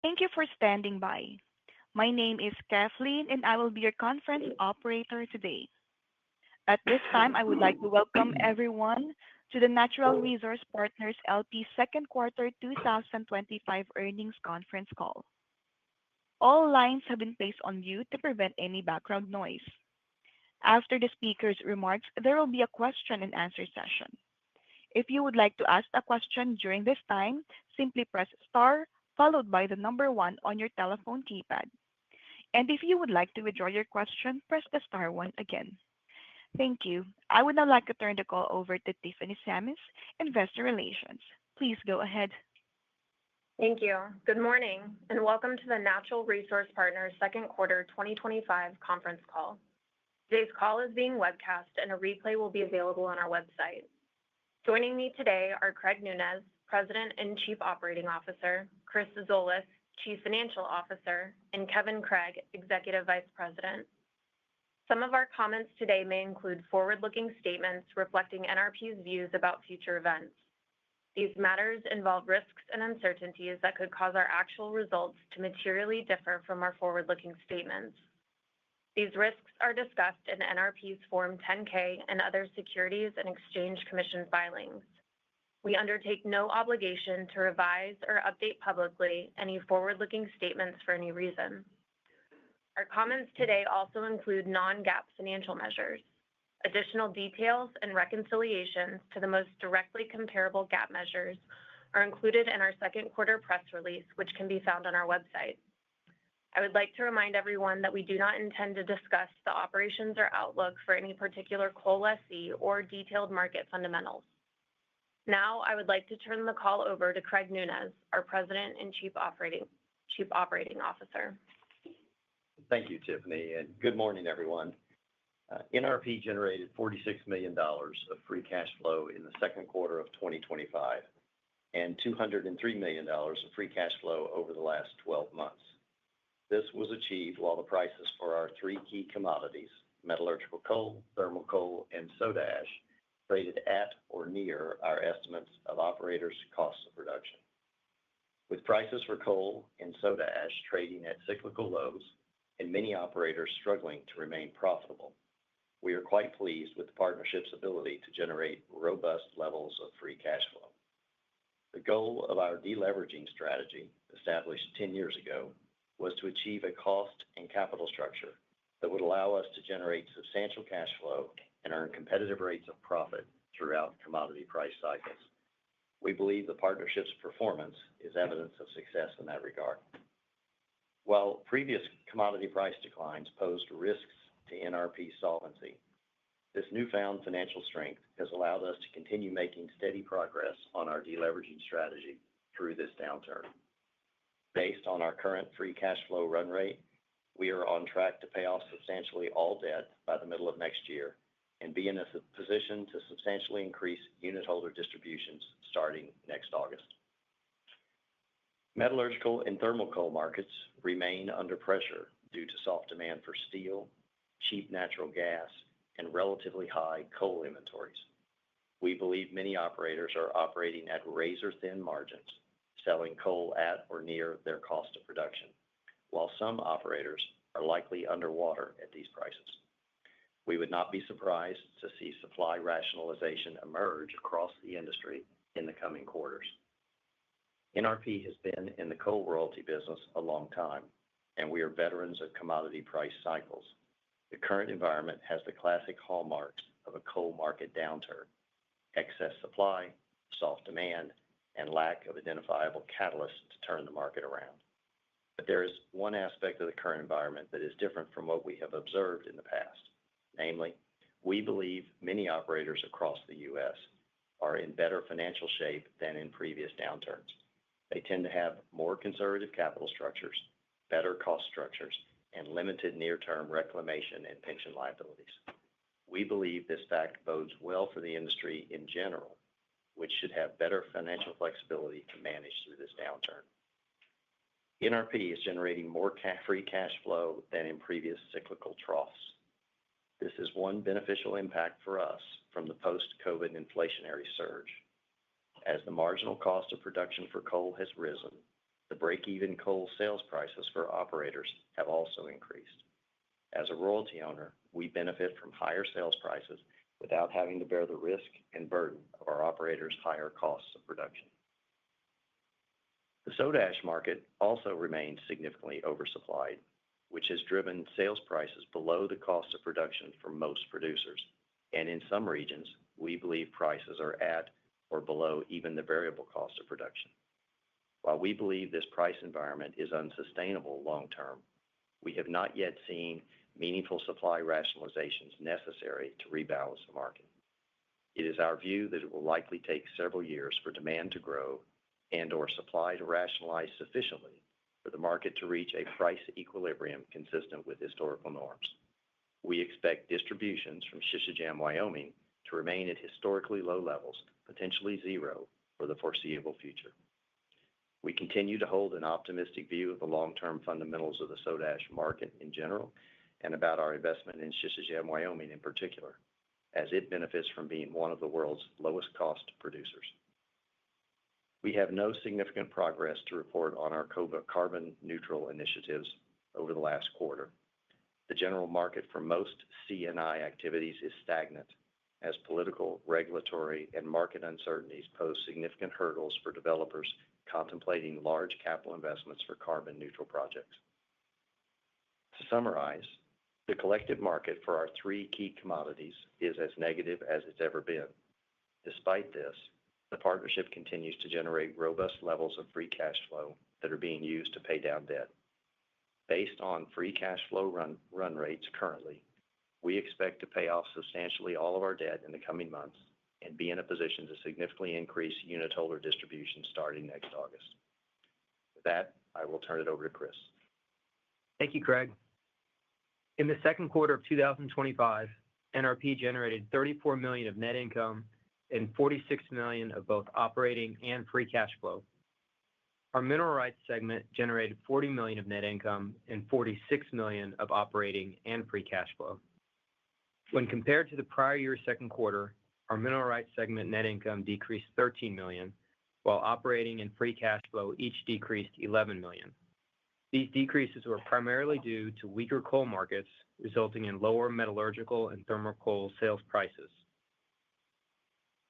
Thank you for standing by. My name is Kathleen, and I will be your conference operator today. At this time, I would like to welcome everyone to the Natural Resource Partners LP Second Quarter 2025 Earnings Conference Call. All lines have been placed on mute to prevent any background noise. After the speaker's remarks, there will be a question and answer session. If you would like to ask a question during this time, simply press star followed by the number one on your telephone keypad. And if you would like to withdraw your question, press the star one again. Thank you. I would now like to turn the call over to Tiffany Sammis, Investor Relations. Please go ahead. Thank you. Good morning and welcome to the Natural Resource Partners Second Quarter 2025 Conference Call. Today's call is being webcast and a replay will be available on our website. Joining me today are Craig Nunez, President and Chief Operating Officer, Chris Zolas, Chief Financial Officer, and Kevin Craig, Executive Vice President. Some of our comments today may include forward-looking statements reflecting NRP's views about future events. These matters involve risks and uncertainties that could cause our actual results to materially differ from our forward-looking statements. These risks are discussed in NRP's Form 10-K and other Securities and Exchange Commission filings. We undertake no obligation to revise or update publicly any forward-looking statements for any reason. Our comments today also include non-GAAP financial measures. Additional details and reconciliations to the most directly comparable GAAP measures are included in our second quarter press release, which can be found on our website. I would like to remind everyone that we do not intend to discuss the operations or outlook for any particular coal lessee or detailed market fundamentals. Now, I would like to turn the call over to Craig Nunez, our President and Chief Operating Officer. Thank you, Tiffany, and good morning, everyone. NRP generated $46 million of free cash flow in the second quarter of 2025 and $203 million of free cash flow over the last 12 months. This was achieved while the prices for our three key commodities, metallurgical coal, thermal coal, and soda ash, traded at or near our estimates of operators' costs of production. With prices for coal and soda ash trading at cyclical lows and many operators struggling to remain profitable, we are quite pleased with the partnership's ability to generate robust levels of free cash flow. The goal of our deleveraging strategy, established 10 years ago, was to achieve a cost and capital structure that would allow us to generate substantial cash flow and earn competitive rates of profit throughout commodity price cycles. We believe the partnership's performance is evidence of success in that regard. While previous commodity price declines posed risks to NRP's solvency, this newfound financial strength has allowed us to continue making steady progress on our deleveraging strategy through this downturn. Based on our current free cash flow run rate, we are on track to pay off substantially all debt by the middle of next year and be in a position to substantially increase unitholder distributions starting next August. Metallurgical and thermal coal markets remain under pressure due to soft demand for steel, cheap natural gas, and relatively high coal inventories. We believe many operators are operating at razor-thin margins, selling coal at or near their cost of production, while some operators are likely underwater at these prices. We would not be surprised to see supply rationalization emerge across the industry in the coming quarters. NRP has been in the coal royalty business a long time, and we are veterans of commodity price cycles. The current environment has the classic hallmarks of a coal market downturn: excess supply, soft demand, and lack of identifiable catalysts to turn the market around. But there is one aspect of the current environment that is different from what we have observed in the past. Namely, we believe many operators across the U.S. are in better financial shape than in previous downturns. They tend to have more conservative capital structures, better cost structures, and limited near-term reclamation and pension liabilities. We believe this fact bodes well for the industry in general, which should have better financial flexibility to manage through this downturn. NRP is generating more free cash flow than in previous cyclical troughs. This is one beneficial impact for us from the post-COVID inflationary surge. As the marginal cost of production for coal has risen, The break-even coal sales prices for operators have also increased. As a royalty owner, we benefit from higher sales prices without having to bear the risk and burden of our operators' higher costs of production. The soda ash market also remains significantly oversupplied, which has driven sales prices below the cost of production for most producers. And in some regions, we believe prices are at or below even the variable cost of production. While we believe this price environment is unsustainable long term, we have not yet seen meaningful supply rationalizations necessary to rebalance the market. It is our view that it will likely take several years for demand to grow and/or supply to rationalize sufficiently for the market to reach a price equilibrium consistent with historical norms. We expect distributions from Sisecam Wyoming to remain at historically low levels, potentially zero, for the foreseeable future. We continue to hold an optimistic view of the long-term fundamentals of the soda ash market in general and about our investment in Sisecam Wyoming in particular, as it benefits from being one of the world's lowest cost producers. We have no significant progress to report on our carbon neutral initiatives over the last quarter. The general market for most C&I activities is stagnant, as political, regulatory, and market uncertainties pose significant hurdles for developers contemplating large capital investments for carbon neutral projects. To summarize, the collective market for our three key commodities is as negative as it's ever been. Despite this, the partnership continues to generate robust levels of free cash flow that are being used to pay down debt. Based on free cash flow run rates currently, we expect to pay off substantially all of our debt in the coming months and be in a position to significantly increase unitholder distributions starting next August. With that, I will turn it over to Chris. Thank you, Craig. In the second quarter of 2025, NRP generated $34 million of net income and $46 million of both operating and free cash flow. Our mineral rights segment generated $40 million of net income and $46 million of operating and free cash flow. When compared to the prior year's second quarter, our mineral rights segment net income decreased $13 million, while operating and free cash flow each decreased $11 million. These decreases were primarily due to weaker coal markets, resulting in lower metallurgical and thermal coal sales prices.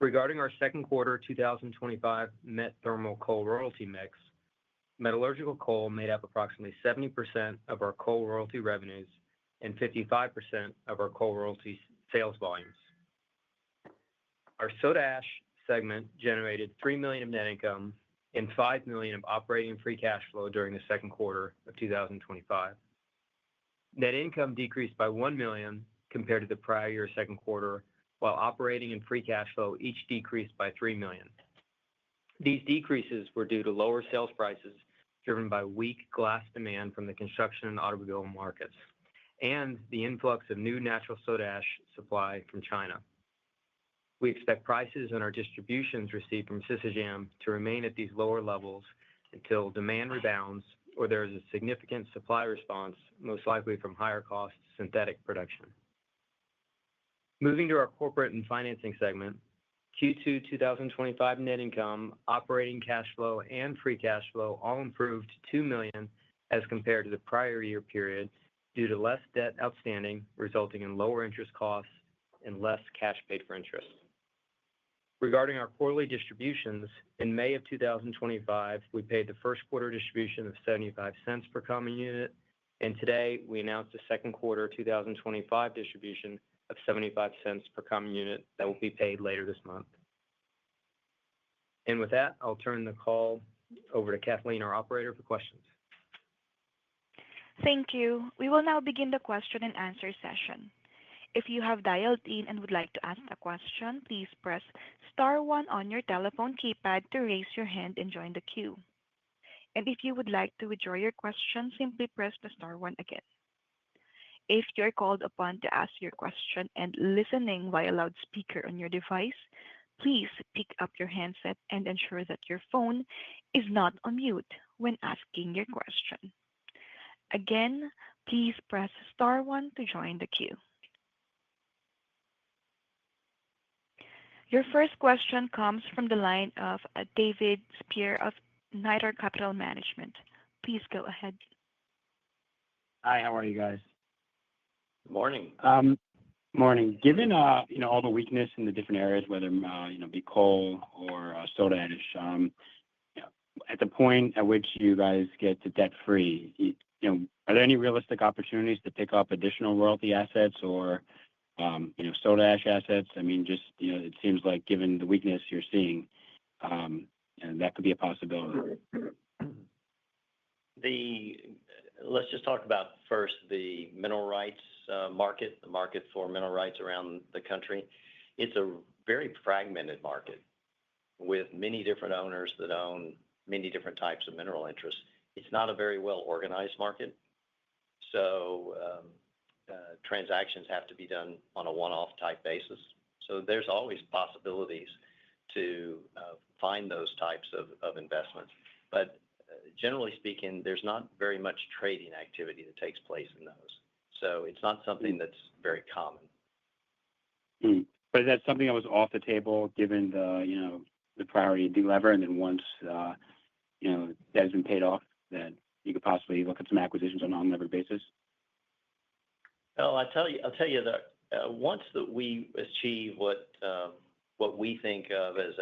Regarding our second quarter 2025 met thermal coal royalty mix, metallurgical coal made up approximately 70% of our coal royalty revenues and 55% of our coal royalty sales volumes. Our soda ash segment generated $3 million of net income and $5 million of operating and free cash flow during the second quarter of 2025. Net income decreased by $1 million compared to the prior year's second quarter, while operating and free cash flow each decreased by $3 million. These decreases were due to lower sales prices driven by weak glass demand from the construction and automobile markets, and the influx of new natural soda ash supply from China. We expect prices and our distributions received from Sisecam to remain at these lower levels until demand rebounds or there is a significant supply response, most likely from higher cost synthetic production. Moving to our corporate and financing segment, Q2 2025 net income, operating cash flow, and free cash flow all improved $2 million as compared to the prior year period due to less debt outstanding, resulting in lower interest costs and less cash paid for interest. Regarding our quarterly distributions, in May of 2025, we paid the first quarter distribution of 75 cents per common unit, and today we announced the second quarter 2025 distribution of 75 cents per common unit that will be paid later this month. And with that, I'll turn the call over to Kathleen, our operator, for questions. Thank you. We will now begin the question and answer session. If you have dialed in and would like to ask a question, please press star one on your telephone keypad to raise your hand and join the queue. And if you would like to withdraw your question, simply press the star one again. If you're called upon to ask your question and listening via loudspeaker on your device, please pick up your handset and ensure that your phone is not on mute when asking your question. Again, please press star one to join the queue. Your first question comes from the line of David Spear of Nitor Capital Management. Please go ahead. Hi, how are you guys? Morning. Morning. Given all the weakness in the different areas, whether be coal or soda ash, you know, at the point at which you guys get to debt free, are there any realistic opportunities to pick up additional royalty assets or soda ash assets? I mean, just it seems like given the weakness you're seeing, that could be a possibility. Let's just talk about first the mineral rights market, the market for mineral rights around the country. It's a very fragmented market with many different owners that own many different types of mineral interests. It's not a very well organized market. So transactions have to be done on a one-off type basis. So there's always possibilities to find those types of investments. But generally speaking, there's not very much trading activity that takes place in those. So it's not something that's very common. But is that something that was off the table given the priority to delever, and then once that has been paid off, that you could possibly look at some acquisitions on an unlevered basis? Well, I'll tell you that once that we achieve what we think of as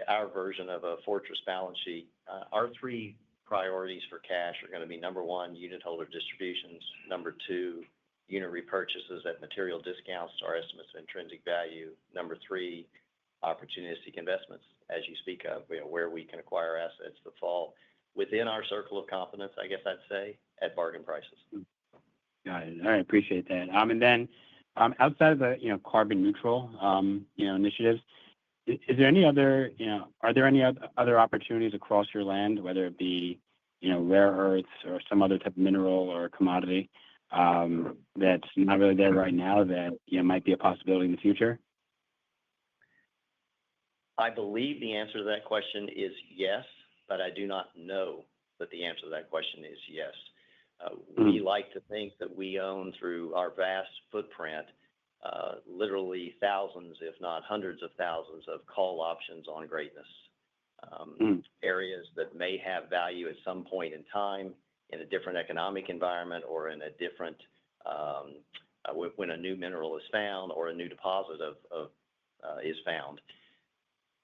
our version of a fortress balance sheet, our three priorities for cash are going to be: number one, unit holder distributions; number two, unit repurchases at material discounts to our estimates of intrinsic value; number three, opportunistic investments, as you speak of, where we can acquire assets that fall within our circle of competence, I guess I'd say, at bargain prices. Got it. All right, appreciate that. And then outside of the carbon neutral initiatives, is there any other are there any other opportunities across your land, whether it be rare earths or some other type of mineral or commodity that's not really there right now that might be a possibility in the future? I believe the answer to that question is yes, but I do not know that the answer to that question is yes. We like to think that we own, through our vast footprint, literally thousands, if not hundreds of thousands, of call options on greatness. Areas that may have value at some point in time in a different economic environment or in a different, when a new mineral is found or a new deposit is found.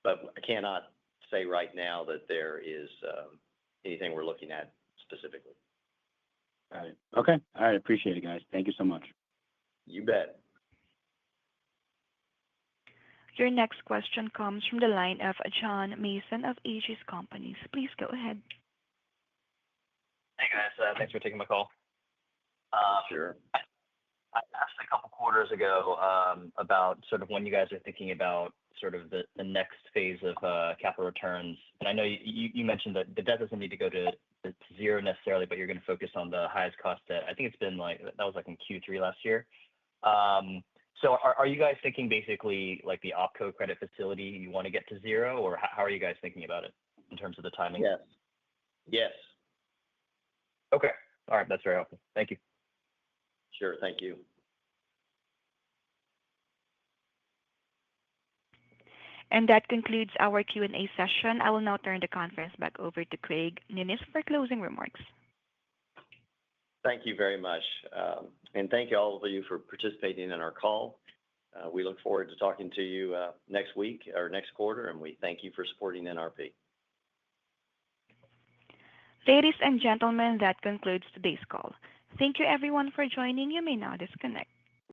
But I cannot say right now that there is anything we're looking at specifically. Got it. Okay. All right. Appreciate it, guys. Thank you so much. You bet. Your next question comes from the line of John Mason of Aegis Companies. Please go ahead. Hey, guys. Thanks for taking my call. Sure. I asked a couple quarters ago about sort of when you guys are thinking about sort of the next phase of capital returns. And I know you mentioned that the debt doesn't need to go to zero necessarily, but you're going to focus on the highest cost debt. I think it's been that was in Q3 last year. So are you guys thinking basically like the OpCo credit facility, you want to get to zero, or how are you guys thinking about it in terms of the timing? Yes. Yes. Okay. All right. That's very helpful. Thank you. Sure. Thank you. And that concludes our Q&A session. I will now turn the conference back over to Craig Nunez for closing remarks. Thank you very much. And thank you all of you for participating in our call. We look forward to talking to you next week or next quarter, and we thank you for supporting NRP. Ladies and gentlemen, that concludes today's call. Thank you, everyone, for joining. You may now disconnect.